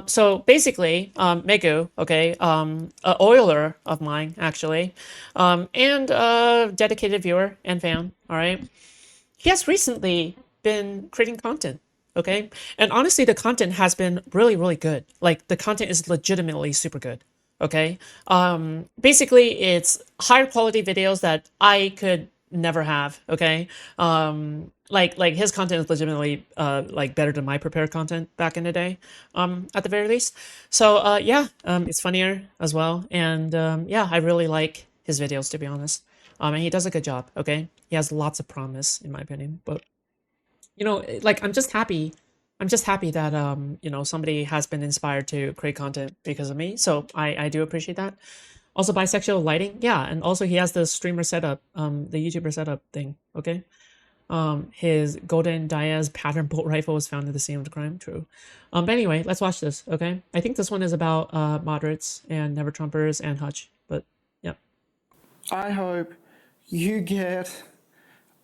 So basically, Megu, okay, a oiler of mine, actually, and a dedicated viewer and fan, all right? He has recently been creating content, okay? And honestly, the content has been really, really good. Like, the content is legitimately super good, okay? Basically, it's higher quality videos that I could never have, okay? Like his content is legitimately like better than my prepared content back in the day, at the very least. So yeah, it's funnier as well, and yeah, I really like his videos, to be honest. And he does a good job. Okay, he has lots of promise, in my opinion. But like I'm just happy that somebody has been inspired to create content because of me. So I do appreciate that. Also, bisexual lighting, yeah, and also he has the streamer setup, the YouTuber setup thing. Okay. His golden Diaz pattern bolt rifle was found at the scene of the crime. True. But anyway, let's watch this. Okay. I think this one is about moderates and never Trumpers and Hutch. But yeah. I hope you get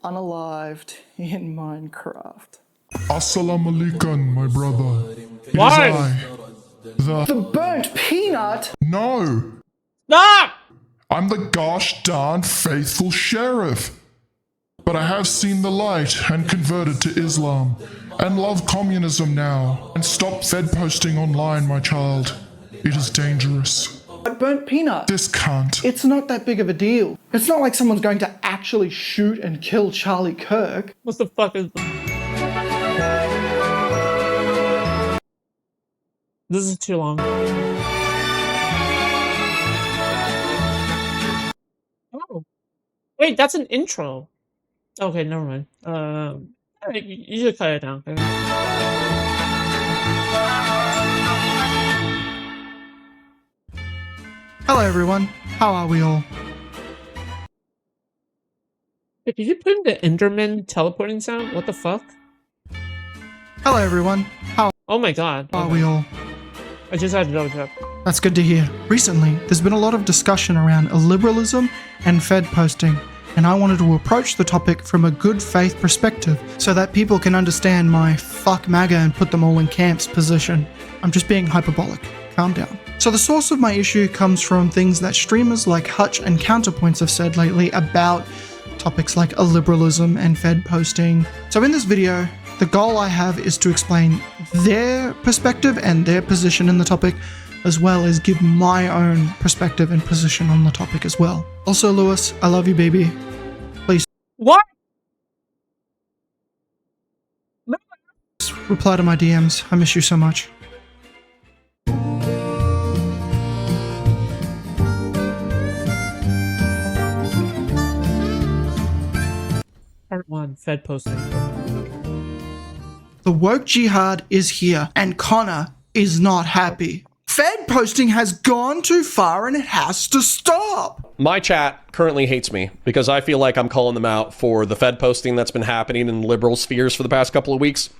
unalived in Minecraft. Assalamu alaikum, my brother. It is Why? The burnt peanut? No! Stop! I'm the gosh darn faithful sheriff. But I have seen the light and converted to Islam, and love communism now. And stop fed posting online, my child. It is dangerous. But burnt peanut? This can't. It's not that big of a deal. It's not like someone's going to actually shoot and kill Charlie Kirk. What the fuck is... This is too long. Oh. Wait, that's an intro. Okay, never mind. You should cut it down. Hello everyone, how are we all? Wait, did you put in the Enderman teleporting sound? What the fuck? Hello everyone, how Oh my god. are we all? I just had to double check. That's good to hear. Recently, there's been a lot of discussion around illiberalism and Fed posting, and I wanted to approach the topic from a good faith perspective so that people can understand my fuck MAGA and put them all in camps position. I'm just being hyperbolic. Calm down. So the source of my issue comes from things that streamers like Hutch and Counterpoints have said lately about topics like illiberalism and Fed posting. So in this video, the goal I have is to explain their perspective and their position in the topic, as well as give my own perspective and position on the topic as well. Also, Lewis, I love you, baby. Please. What? Reply to my DMs. I miss you so much. Part 1, Fed posting. The woke jihad is here, and Connor is not happy. Fed posting has gone too far and it has to stop. My chat currently hates me because I feel like I'm calling them out for the Fed posting that's been happening in liberal spheres for the past couple of weeks.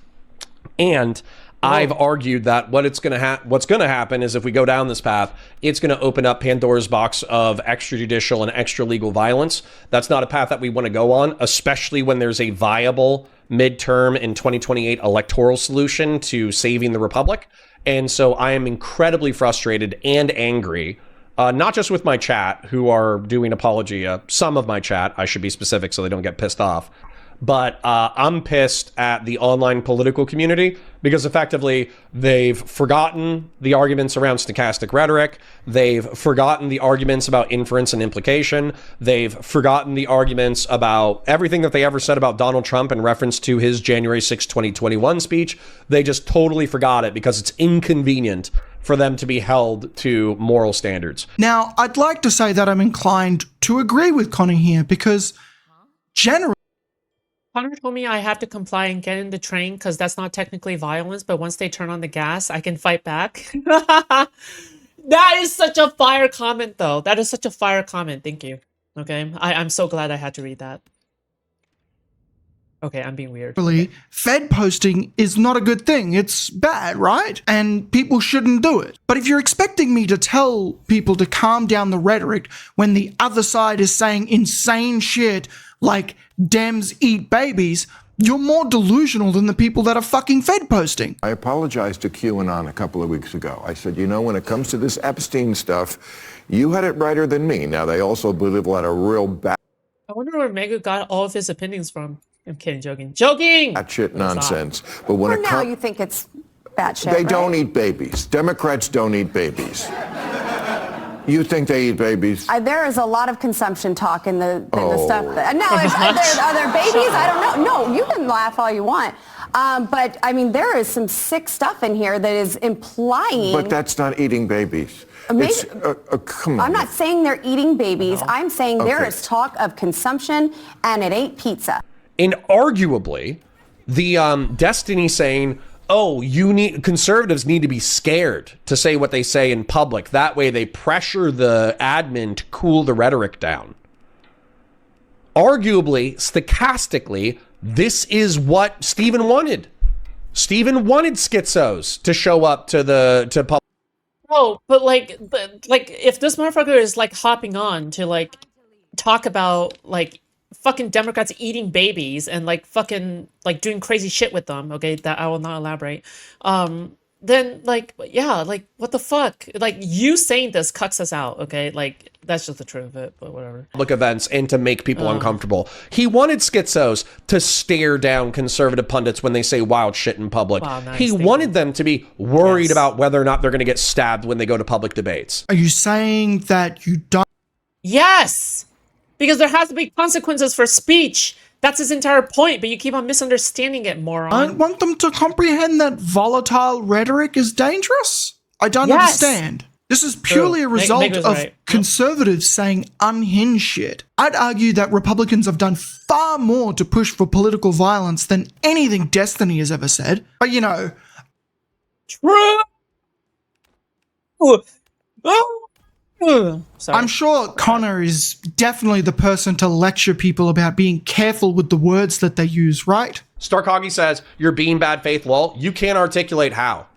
And I've argued that what's going to happen is if we go down this path, it's going to open up Pandora's box of extrajudicial and extra legal violence. That's not a path that we want to go on, especially when there's a viable midterm in 2028 electoral solution to saving the republic. And so I am incredibly frustrated and angry, not just with my chat, who are doing apology, some of my chat, I should be specific so they don't get pissed off, but I'm pissed at the online political community because effectively they've forgotten the arguments around stochastic rhetoric. They've forgotten the arguments about inference and implication. They've forgotten the arguments about everything that they ever said about Donald Trump in reference to his January 6, 2021 speech. They just totally forgot it because it's inconvenient for them to be held to moral standards. Now, I'd like to say that I'm inclined to agree with Connor here because generally, Connor told me I have to comply and get in the train because that's not technically violence, but once they turn on the gas, I can fight back. That is such a fire comment, though. That is such a fire comment. Thank you. Okay, I'm so glad I had to read that. Okay, I'm being weird. Fed posting is not a good thing. It's bad, right? And people shouldn't do it. But if you're expecting me to tell people to calm down the rhetoric when the other side is saying insane shit like Dems eat babies, You're more delusional than the people that are fucking Fed posting. I apologized to QAnon a couple of weeks ago. I said, you know, when it comes to this Epstein stuff, you had it righter than me. Now, they also believe a lot of real bad I wonder where Mega got all of his opinions from. I'm kidding, joking. Joking! shit nonsense. But when For it now, comes, you think it's batshit, they right? don't eat babies. Democrats don't eat babies. You think they eat babies? There is a lot of consumption talk in the stuff. Oh. No, are there babies? I don't know. No, you can laugh all you want. But, I mean, there is some sick stuff in here that is implying... But that's not eating babies. Maybe- It's, come on. I'm not saying they're eating babies. I'm saying there Okay. is talk of consumption, and it ain't pizza. And arguably, the Destiny saying, oh, conservatives need to be scared to say what they say in public. That way they pressure the admin to cool the rhetoric down. Arguably, stochastically, this is what Steven wanted. Steven wanted schizos to show up to public. Oh, but like if this motherfucker is like hopping on to like talk about like fucking Democrats eating babies and like fucking like doing crazy shit with them, okay, that I will not elaborate. Then like yeah, like what the fuck? Like you saying this cuts us out, okay? Like that's just the truth of it, but whatever. Public events and to make people uncomfortable. He wanted schizos to stare down conservative pundits when they say wild shit in public. Wow, nice, he thank wanted you. them to be worried Yes. about whether or not they're going to get stabbed when they go to public debates. Are you saying that you don't Yes! Because there has to be consequences for speech. That's his entire point, but you keep on misunderstanding it, moron. want them to comprehend that volatile rhetoric is dangerous? I don't Yes. understand. This is purely a result Mega's of right. Yep. conservatives saying unhinged shit. I'd argue that Republicans have done far more to push for political violence than anything Destiny has ever said. But you know, True! Sorry. I'm sure Connor is definitely the person to lecture people about being careful with the words that they use, right? Starkoggy says, you're being bad faith. Lol, you can't articulate how.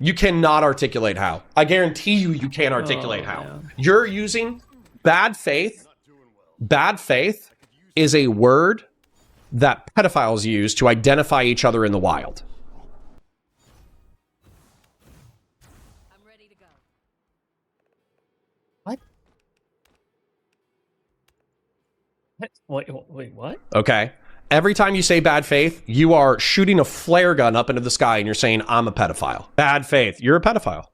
You cannot articulate how. I guarantee you can't articulate how. man. You're using bad faith. Bad faith is a word that pedophiles use to identify each other in the wild. What? Wait, what? Okay. Every time you say bad faith, you are shooting a flare gun up into the sky and you're saying, I'm a pedophile. Bad faith. You're a pedophile.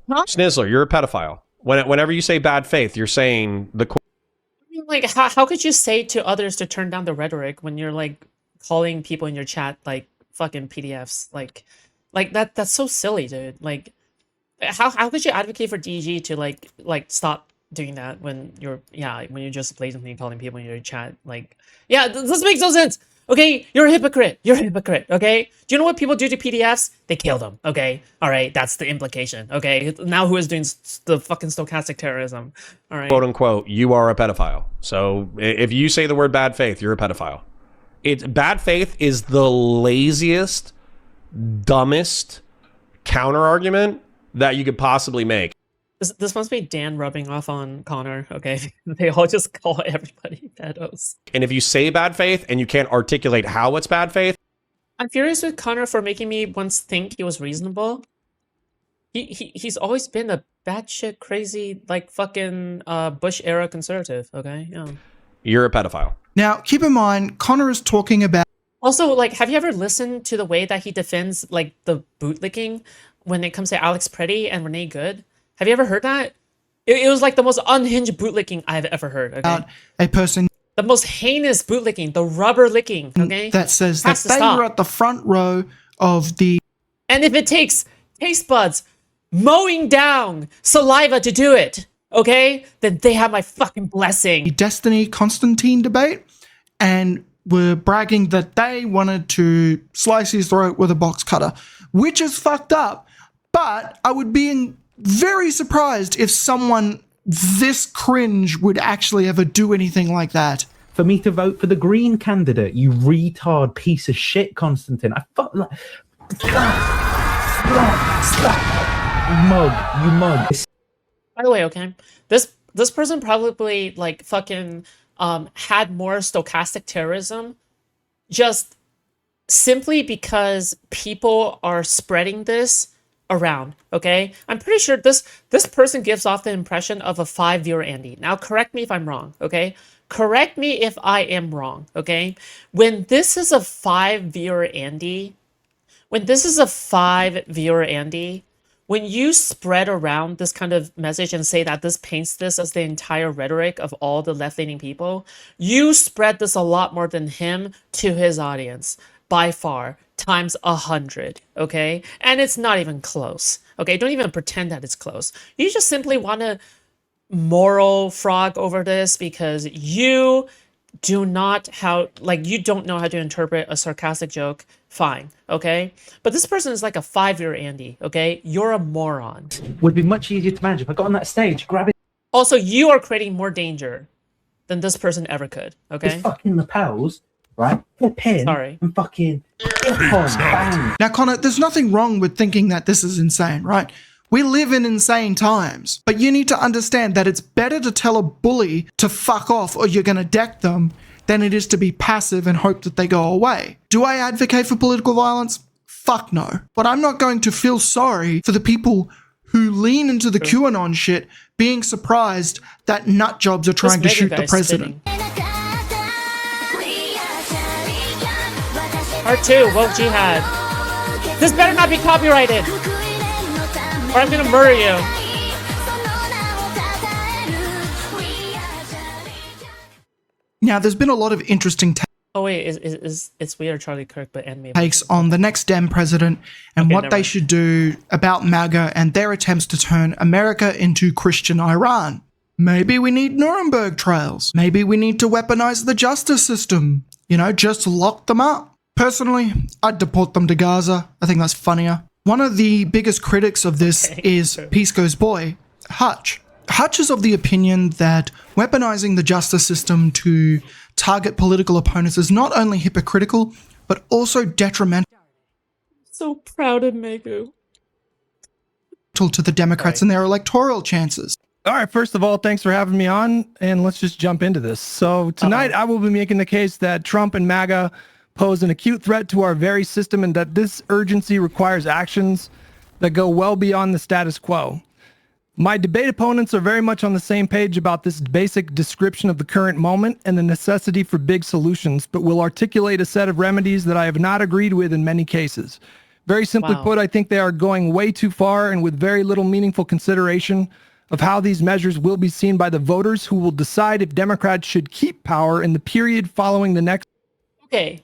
Huh? Snizzler, you're a pedophile. Whenever you say bad faith, you're saying the... I mean, like, how could you say to others to turn down the rhetoric when you're, like, calling people in your chat, like, fucking PDFs? Like that's so silly, dude. Like, how could you advocate for DG to, like, stop doing that when you're just blatantly calling people in your chat? Like, yeah, this makes no sense. Okay, you're a hypocrite. You're a hypocrite. Okay, do you know what people do to PDFs? They kill them. Okay, all right, that's the implication. Okay, now who is doing the fucking stochastic terrorism? All right, quote unquote, you are a pedophile. So if you say the word bad faith, you're a pedophile. Bad faith is the laziest, dumbest counter argument that you could possibly make. This must be Dan rubbing off on Connor, okay? They all just call everybody pedos. And if you say bad faith and you can't articulate how it's bad faith, I'm furious with Connor for making me once think he was reasonable. He's always been a batshit crazy, like, fucking Bush-era conservative, okay? Yeah. you're a pedophile. Now, keep in mind, Connor is talking about Also, like, have you ever listened to the way that he defends, like, the bootlicking when it comes to Alex Preddy and Renee Good? Have you ever heard that? It was like the most unhinged bootlicking I've ever heard. Okay? a person The most heinous bootlicking, the rubber licking. Okay, that says that Has to they stop. were at the front row of the And if it takes taste buds mowing down saliva to do it, okay, then they have my fucking blessing. Destiny Constantine debate and were bragging that they wanted to slice his throat with a box cutter, which is fucked up. But I would be very surprised if someone this cringe would actually ever do anything like that. For me to vote for the Green candidate, you retard piece of shit, Constantine. I fuck like you mug. By the way, okay, this person probably like fucking had more stochastic terrorism just simply because people are spreading this around, okay? I'm pretty sure this person gives off the impression of a 5-viewer Andy. Now, correct me if I'm wrong, okay? Correct me if I am wrong, okay? When this is a 5-viewer Andy, when you spread around this kind of message and say that this paints this as the entire rhetoric of all the left-leaning people, you spread this a lot more than him to his audience, by far, times 100, okay? And it's not even close, okay? Don't even pretend that it's close. You just simply want to moral frog over this because you do not you don't know how to interpret a sarcastic joke. Fine, okay? But this person is like a 5-year Andy, okay? You're a moron. Would be much easier to manage if I got on that stage, grab it. Also, you are creating more danger than this person ever could, okay? His fucking lapels, right? Flip in Sorry. and fucking bang. Now, Connor, there's nothing wrong with thinking that this is insane, right? We live in insane times, but you need to understand that it's better to tell a bully to fuck off or you're going to deck them than it is to be passive and hope that they go away. Do I advocate for political violence? Fuck no. But I'm not going to feel sorry for the people who lean into the QAnon shit being surprised that nut jobs are trying to shoot the president. Part 2, woke jihad. This better not be copyrighted, or I'm gonna murder you. Now, there's been a lot of interesting Oh wait, it's we or Charlie Kirk, but anime. takes on the next Dem president and Okay, what never they mind. should do about MAGA and their attempts to turn America into Christian Iran. Maybe we need Nuremberg trials. Maybe we need to weaponize the justice system. You know, just lock them up. Personally, I'd deport them to Gaza. I think that's funnier. One of the biggest critics of this is Pisco's boy, Hutch. Hutch is of the opinion that weaponizing the justice system to target political opponents is not only hypocritical, but also detrimental So proud of Megu. to the Democrats and their electoral chances. All right, first of all, thanks for having me on, and let's just jump into this. So tonight I will be making the case that Trump and MAGA pose an acute threat to our very system and that this urgency requires actions that go well beyond the status quo. My debate opponents are very much on the same page about this basic description of the current moment and the necessity for big solutions, but will articulate a set of remedies that I have not agreed with in many cases. Very simply put, I think they are going way too far and with very little meaningful consideration of how these measures will be seen by the voters who will decide if Democrats should keep power in the period following the next. Okay.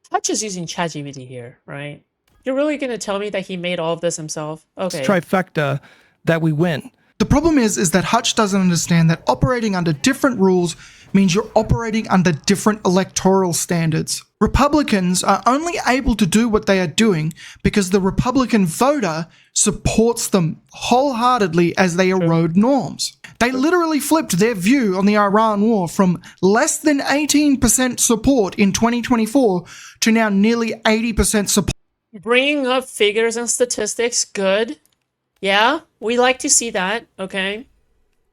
Hutch is using ChatGPT here, right? You're really gonna tell me that he made all of this himself? Okay. Trifecta that we win. The problem is that Hutch doesn't understand that operating under different rules means you're operating under different electoral standards. Republicans are only able to do what they are doing because the Republican voter supports them wholeheartedly as they erode norms. They literally flipped their view on the Iran war from less than 18% support in 2024 to now nearly 80% support. Bringing up figures and statistics, good. Yeah, we like to see that, okay?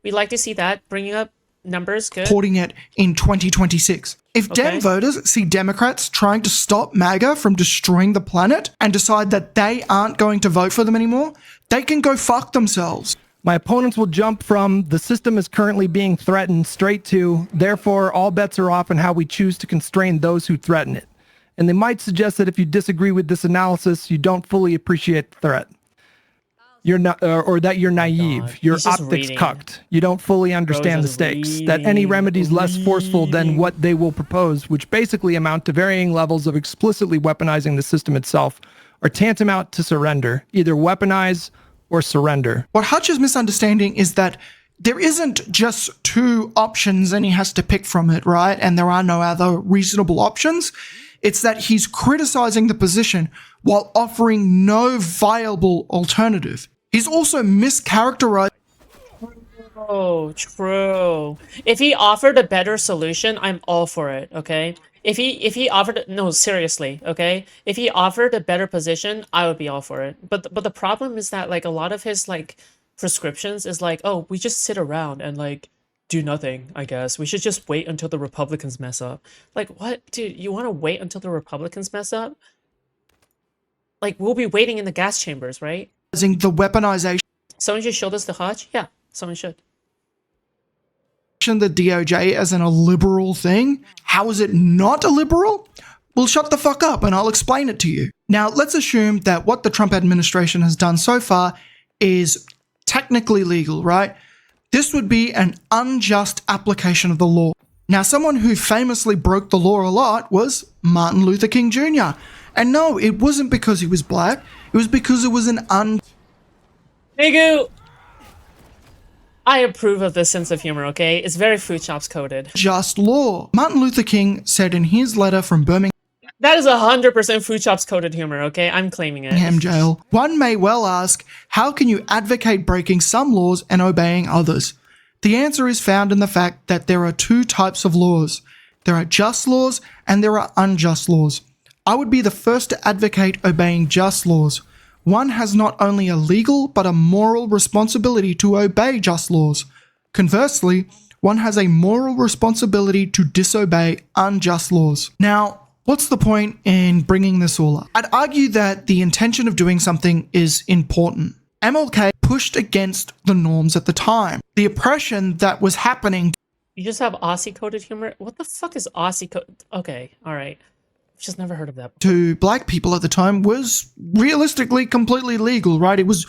We like to see that. Bringing up numbers, good. Supporting it in 2026. If Dem voters see Democrats trying to stop MAGA from destroying the planet and decide that they aren't going to vote for them anymore, they can go fuck themselves. My opponents will jump from the system is currently being threatened straight to, therefore, all bets are off on how we choose to constrain those who threaten it. And they might suggest that if you disagree with this analysis, you don't fully appreciate the threat. You're not, or that you're naive. Your optics cucked. You don't fully understand the stakes. That any remedies less forceful than what they will propose, which basically amount to varying levels of explicitly weaponizing the system itself, are tantamount to surrender. Either weaponize or surrender. What Hutch is misunderstanding is that there isn't just two options and he has to pick from it, right? And there are no other reasonable options. It's that he's criticizing the position while offering no viable alternative. He's also mischaracterized. Oh, true. If he offered a better solution, I'm all for it, okay? If he offered no, seriously, okay? If he offered a better position, I would be all for it. But the problem is that like a lot of his like prescriptions is like, oh, we just sit around and like do nothing, I guess. We should just wait until the Republicans mess up. Like, what? Dude, you want to wait until the Republicans mess up? Like, we'll be waiting in the gas chambers, right? The weaponization Someone should show us the Hutch? Yeah, someone should. the DOJ as a liberal thing. How is it not a liberal? Well, shut the fuck up and I'll explain it to you. Now, let's assume that what the Trump administration has done so far is technically legal, right? This would be an unjust application of the law. Now, someone who famously broke the law a lot was Martin Luther King Jr. And no, it wasn't because he was black. It was because it was an Migu! I approve of this sense of humor, okay? It's very Foodshops coded. just law. Martin Luther King said in his letter from Birmingham That is 100% Foodshops coded humor, okay? I'm claiming it. jail, one may well ask, how can you advocate breaking some laws and obeying others? The answer is found in the fact that there are two types of laws. There are just laws and there are unjust laws. I would be the first to advocate obeying just laws. One has not only a legal but a moral responsibility to obey just laws. Conversely, one has a moral responsibility to disobey unjust laws. Now, what's the point in bringing this all up? I'd argue that the intention of doing something is important. MLK pushed against the norms at the time. The oppression that was happening You just have Aussie coded humor? What the fuck is Aussie coded? Okay, alright. I've just never heard of that. to black people at the time was realistically completely legal, right? It was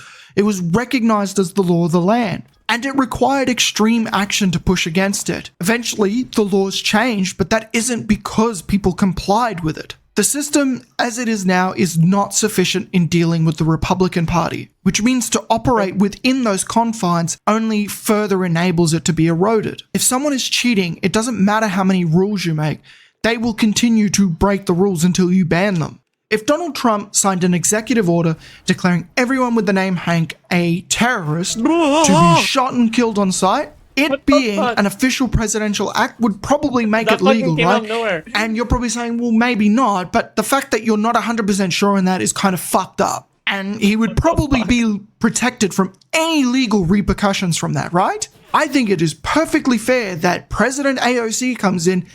recognized as the law of the land. And it required extreme action to push against it. Eventually, the laws changed, but that isn't because people complied with it. The system, as it is now, is not sufficient in dealing with the Republican Party, which means to operate within those confines only further enables it to be eroded. If someone is cheating, it doesn't matter how many rules you make, they will continue to break the rules until you ban them. If Donald Trump signed an executive order declaring everyone with the name Hank a terrorist to be shot and killed on sight, it being an official presidential act would probably make it legal, right? And you're probably saying, well, maybe not, but the fact that you're not 100% sure on that is kind of fucked up. And he would probably be protected from any legal repercussions from that, right? I think it is perfectly fair that President AOC comes in,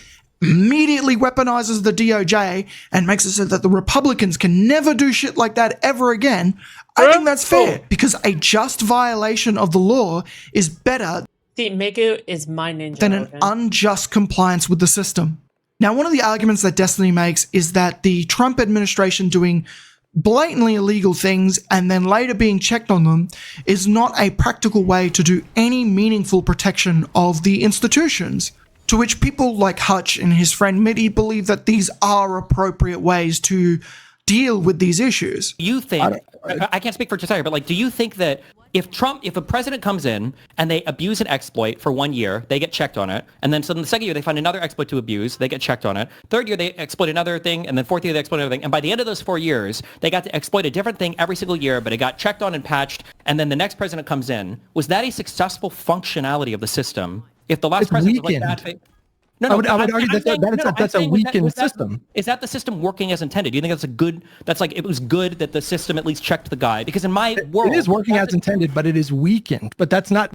immediately weaponizes the DOJ, and makes it so that the Republicans can never do shit like that ever again. I think that's fair, because a just violation of the law is better See, Migu is my ninja. than an unjust compliance with the system. Now, one of the arguments that Destiny makes is that the Trump administration doing blatantly illegal things and then later being checked on them is not a practical way to do any meaningful protection of the institutions. To which people like Hutch and his friend Mitty believe that these are appropriate ways to deal with these issues. You think, I can't speak for Josiah, but like, do you think that if a president comes in and they abuse an exploit for 1 year, they get checked on it, and then so in the second year they find another exploit to abuse, they get checked on it, third year they exploit another thing, and then fourth year they exploit another thing, and by the end of those 4 years, they got to exploit a different thing every single year, but it got checked on and patched, and then the next president comes in. Was that a successful functionality of the system? If the last president was like that, I would argue that's a weakened system. Is that the system working as intended? Do you think that's a good? That's like it was good that the system at least checked the guy, because in my world it is working as intended, but it is weakened. But that's not.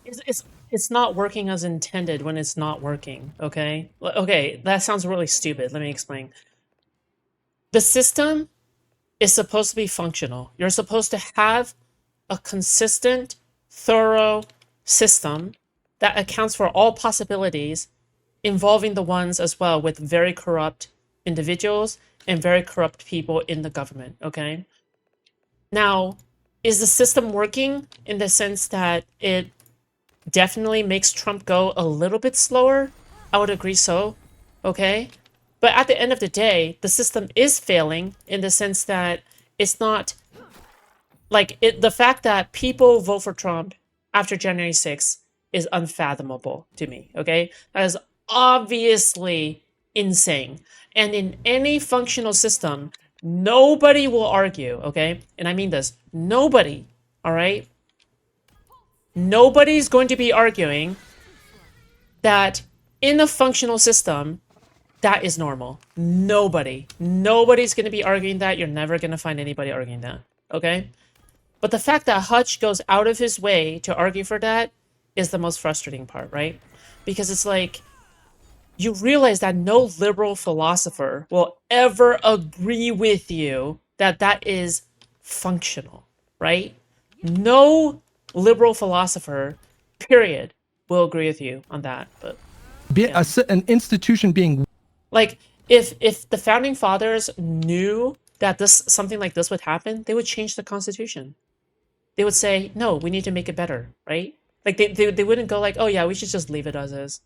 It's not working as intended when it's not working. Okay, okay, that sounds really stupid. Let me explain. The system is supposed to be functional. You're supposed to have a consistent, thorough system that accounts for all possibilities, involving the ones as well with very corrupt individuals and very corrupt people in the government, okay? Now, is the system working in the sense that it definitely makes Trump go a little bit slower? I would agree so, okay? But at the end of the day, the system is failing in the sense that it's not... Like, the fact that people vote for Trump after January 6th is unfathomable to me, okay? That is obviously insane. And in any functional system, nobody will argue, okay? And I mean this, nobody, all right? Nobody's going to be arguing that in a functional system, that is normal. Nobody. Nobody's going to be arguing that. You're never going to find anybody arguing that, okay? But the fact that Hutch goes out of his way to argue for that is the most frustrating part, right? Because it's like, you realize that no liberal philosopher will ever agree with you that that is functional, right? No liberal philosopher, period, will agree with you on that. But An institution being like, if the founding fathers knew that something like this would happen, they would change the Constitution. They would say, no, we need to make it better, right? Like they wouldn't go like, oh yeah, we should just leave it as is.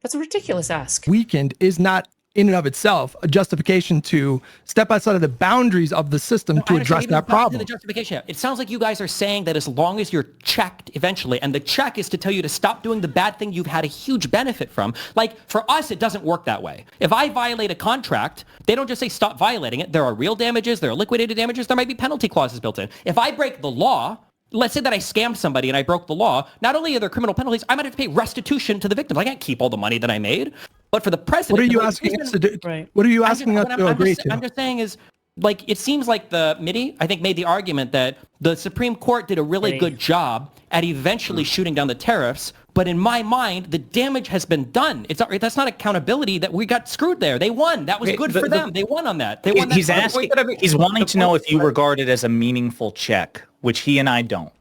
That's a ridiculous ask. weakened is not in and of itself a justification to step outside of the boundaries of the system to address that problem. The justification. It sounds like you guys are saying that as long as you're checked eventually, and the check is to tell you to stop doing the bad thing you've had a huge benefit from. Like, for us, it doesn't work that way. If I violate a contract, they don't just say stop violating it. There are real damages, there are liquidated damages, there might be penalty clauses built in. If I break the law, let's say that I scammed somebody and I broke the law, not only are there criminal penalties, I might have to pay restitution to the victims. I can't keep all the money that I made. But for the president... What are you asking us to do? Right. What are you asking us to agree to? I'm just saying is, like, it seems like the MIDI, I think, made the argument that the Supreme Court did a really good job at eventually shooting down the tariffs, but in my mind, the damage has been done. That's not accountability. That we got screwed there. They won. That was good for them. They won on that. They won that. He's wanting to know if you regard it as a meaningful check, which he and I don't.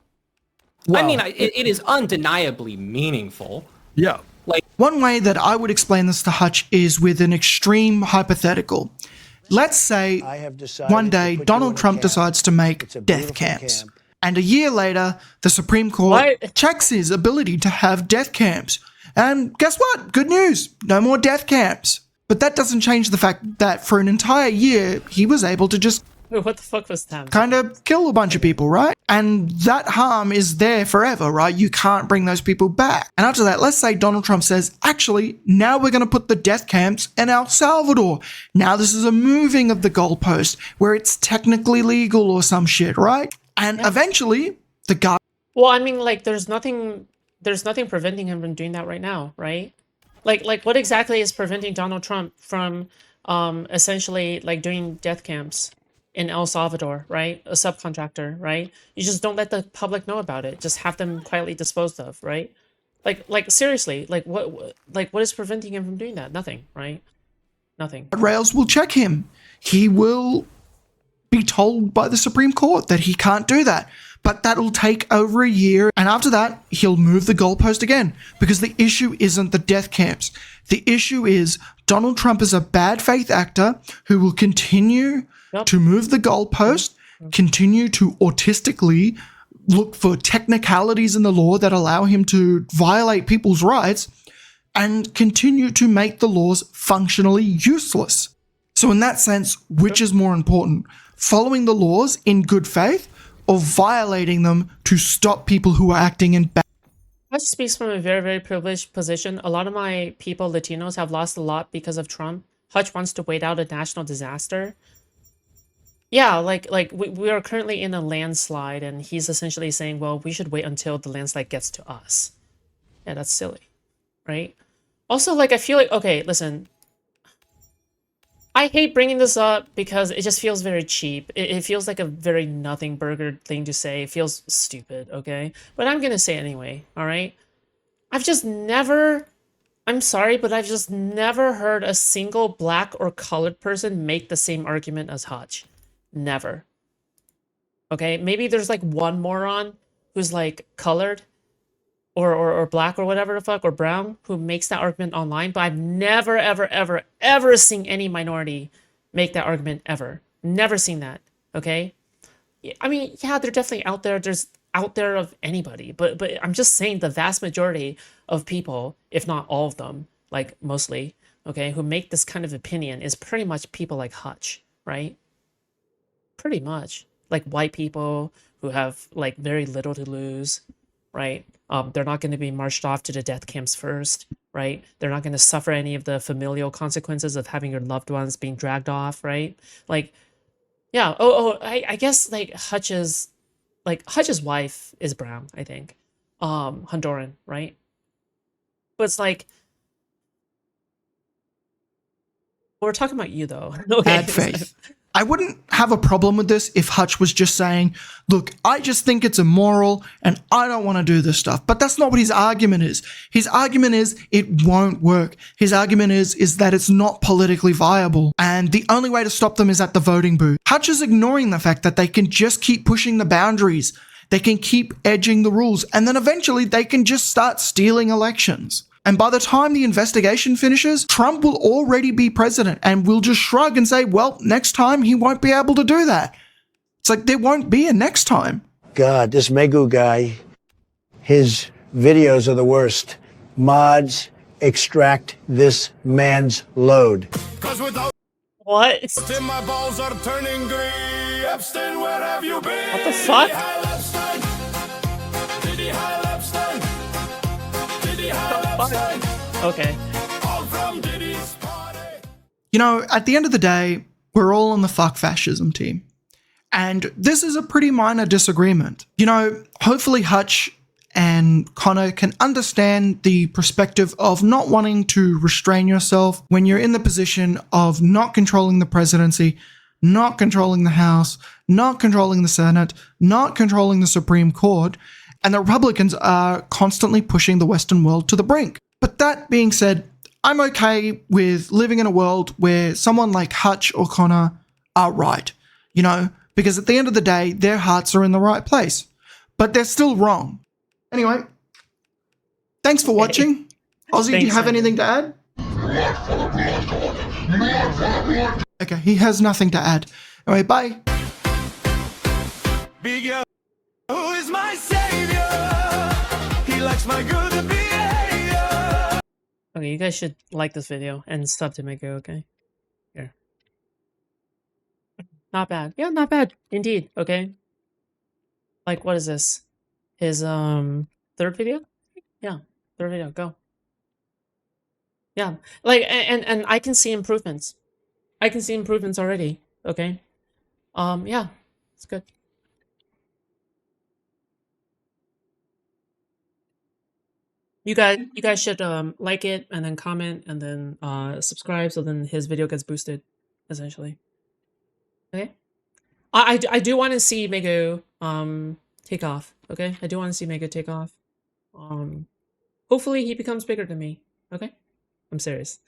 Well, I mean, it is undeniably meaningful. Yeah. One way that I would explain this to Hutch is with an extreme hypothetical. Let's say one day Donald Trump decides to make death camps. And a year later, the Supreme Court checks his ability to have death camps. And guess what? Good news. No more death camps. But that doesn't change the fact that for an entire year, he was able to just what the fuck was that? kind of kill a bunch of people, right? And that harm is there forever, right? You can't bring those people back. And after that, let's say Donald Trump says, actually, now we're going to put the death camps in El Salvador. Now this is a moving of the goalpost where it's technically legal or some shit, right? And eventually, the guy... Well, I mean, like, there's nothing preventing him from doing that right now, right? Like what exactly is preventing Donald Trump from essentially, like, doing death camps in El Salvador, right? A subcontractor, right? You just don't let the public know about it. Just have them quietly disposed of, right? Like seriously, what is preventing him from doing that? Nothing, right? Nothing. Rails will check him. He will be told by the Supreme Court that he can't do that. But that'll take over a year. And after that, he'll move the goalpost again. Because the issue isn't the death camps. The issue is Donald Trump is a bad faith actor who will continue to move the goalpost, continue to autistically look for technicalities in the law that allow him to violate people's rights, and continue to make the laws functionally useless. So in that sense, which is more important? Following the laws in good faith or violating them to stop people who are acting in bad? Hutch speaks from a very, very privileged position. A lot of my people, Latinos, have lost a lot because of Trump. Hutch wants to wait out a national disaster. Yeah, like we are currently in a landslide, and he's essentially saying, well, we should wait until the landslide gets to us. Yeah, that's silly, right? Also, like, I feel like, okay, listen, I hate bringing this up because it just feels very cheap. It feels like a very nothing burger thing to say. It feels stupid, okay? But I'm gonna say it anyway, all right? I've just never... I'm sorry, but I've just never heard a single black or colored person make the same argument as Hutch. Never. Okay, maybe there's like one moron who's like colored or black or whatever the fuck, or brown, who makes that argument online, but I've never, ever, ever, ever seen any minority make that argument ever. Never seen that, okay? I mean, yeah, they're definitely out there. There's out there of anybody, but I'm just saying the vast majority of people, if not all of them, like mostly, okay, who make this kind of opinion is pretty much people like Hutch, right? Pretty much. Like white people who have like very little to lose, right? They're not going to be marched off to the death camps first, right? They're not going to suffer any of the familial consequences of having your loved ones being dragged off, right? Like, yeah. I guess like Hutch's wife is brown, I think, Honduran, right? But it's like, we're talking about you though. Okay. Bad faith. I wouldn't have a problem with this if Hutch was just saying, look, I just think it's immoral and I don't want to do this stuff. But that's not what his argument is. His argument is it won't work. His argument is that it's not politically viable. And the only way to stop them is at the voting booth. Hutch is ignoring the fact that they can just keep pushing the boundaries. They can keep edging the rules. And then eventually they can just start stealing elections. And by the time the investigation finishes, Trump will already be president and will just shrug and say, well, next time he won't be able to do that. It's like there won't be a next time. God, this Megu guy, his videos are the worst. Mods, extract this man's load. What? My balls are turning green. Epstein, where have you been? What the fuck? Okay. You know, at the end of the day, we're all on the fuck fascism team. And this is a pretty minor disagreement. You know, hopefully Hutch and Connor can understand the perspective of not wanting to restrain yourself when you're in the position of not controlling the presidency, not controlling the House, not controlling the Senate, not controlling the Supreme Court, and the Republicans are constantly pushing the Western world to the brink. But that being said, I'm okay with living in a world where someone like Hutch or Connor are right, you know, because at the end of the day, their hearts are in the right place, but they're still wrong. Anyway, thanks for watching. Ozzy, do you have anything to add? Okay, he has nothing to add. All right, bye. Who is my savior? He likes my good behavior. Okay, you guys should like this video and sub to make it, okay? Here. Not bad. Yeah, not bad. Indeed, okay? Like, what is this? His, third video? Yeah, third video, go. Yeah, like, and I can see improvements. I can see improvements already, okay? Yeah, it's good. You guys should like it and then comment and then subscribe so then his video gets boosted, essentially. Okay. I do want to see Mego take off. Okay, I do want to see Mego take off. Hopefully he becomes bigger than me. Okay, I'm serious.